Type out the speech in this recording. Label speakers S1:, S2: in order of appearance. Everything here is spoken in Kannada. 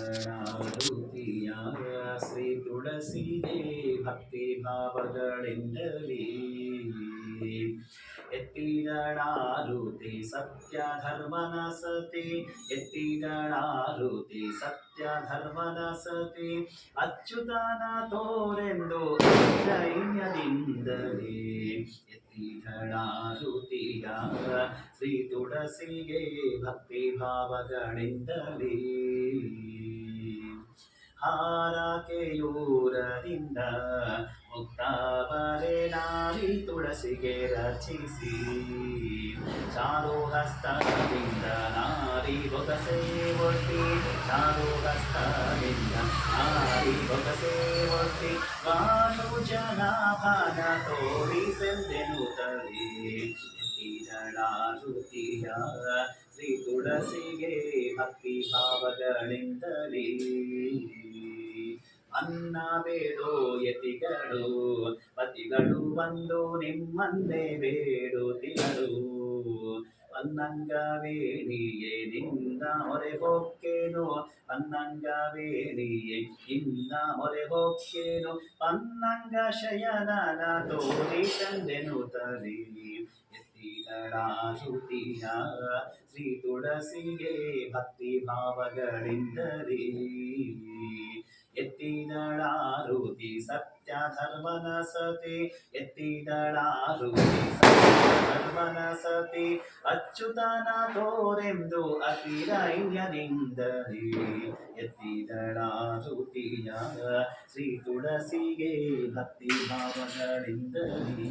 S1: ಎತ್ತಿದಳಾರುತಿಯ ಶ್ರೀ ತುಳಸಿಗೆ ಭಕ್ತಿ ಭಾವಗಳಿಂದಲೇ ಎತ್ತಿದಳಾರುತಿ ಸತ್ಯ ಧರ್ಮನ ಸತಿ ಎತ್ತಿದಳಾರುತಿ ಸತ್ಯ ಧರ್ಮನ ಸತಿ ಅಚ್ಯುತನ ತೋರೆಂದು ದೈನ್ಯದಿಂದಲೇ ಎತ್ತಿದಳಾರುತಿಯ ಶ್ರೀ ತುಳಸಿಗೆ ಭಕ್ತಿ ಭಾವಗಳಿಂದಲೇ ಹಾರಕೆಯೂರದಿಂದ ಮುಕ್ತಾವರೆ ನಾರಿ ತುಳಸಿಗೆ ರಚಿಸಿ ಚಾರುಹಸ್ತದಿಂದ ನಾರಿ ಬೊಗಸೆ ಒಟ್ಟಿ ಚಾರುಹಸ್ತದಿಂದ ನಾರಿ ಬೊಗಸೆ ಒಟ್ಟಿ ವಾನು ಜನಾಭಾನ ತೋರಿಸೆಂದೆನುತ್ತಲೇ ಎತ್ತಿದಳಾರುತಿಯ ಶ್ರೀ ತುಳಸಿಗೆ ಭಕ್ತಿ ಭಾವಗಳಿಂದಲೇ ಅನ್ನ ಬೇಡೋ ಯತಿಗಳು ಪತಿಗಳು ಬಂದು ನಿಮ್ಮನ್ನೇ ಬೇಡುತ್ತಿಗಳು ಅನ್ನಂಗ ವೇಣಿಯೇ ನಿನ್ನ ಮೊರೆ ಹೊಕ್ಕೇನು ಅನ್ನಂಗ ವೇಣಿಯೇ ನಿನ್ನ ಮೊರೆ ಹೊಕ್ಕೇನು ಅನ್ನಂಗ ಶಯನನ ತೋರಿಸೆಂದೆನುತ್ತಲೇ ಎತ್ತಿದಳಾರುತಿಯ ಶ್ರೀ ತುಳಸಿಗೆ ಭಕ್ತಿ ಭಾವಗಳಿಂದಲೇ ಎತ್ತಿದಳಾರುತಿ ಸತ್ಯ ಧರ್ಮನ ಸತಿ ಎತ್ತಿದಳಾರುತಿ ಸತ್ಯ ಧರ್ಮನ ಸತಿ ಅಚ್ಯುತನ ತೋರೆಂದು ಅತಿರೈನ್ಯದಿಂದಲೇ ಎತ್ತಿದಳಾರುತಿಯ ಶ್ರೀ ತುಳಸಿಗೆ ಭಕ್ತಿ ಭಾವಗಳಿಂದಲೇ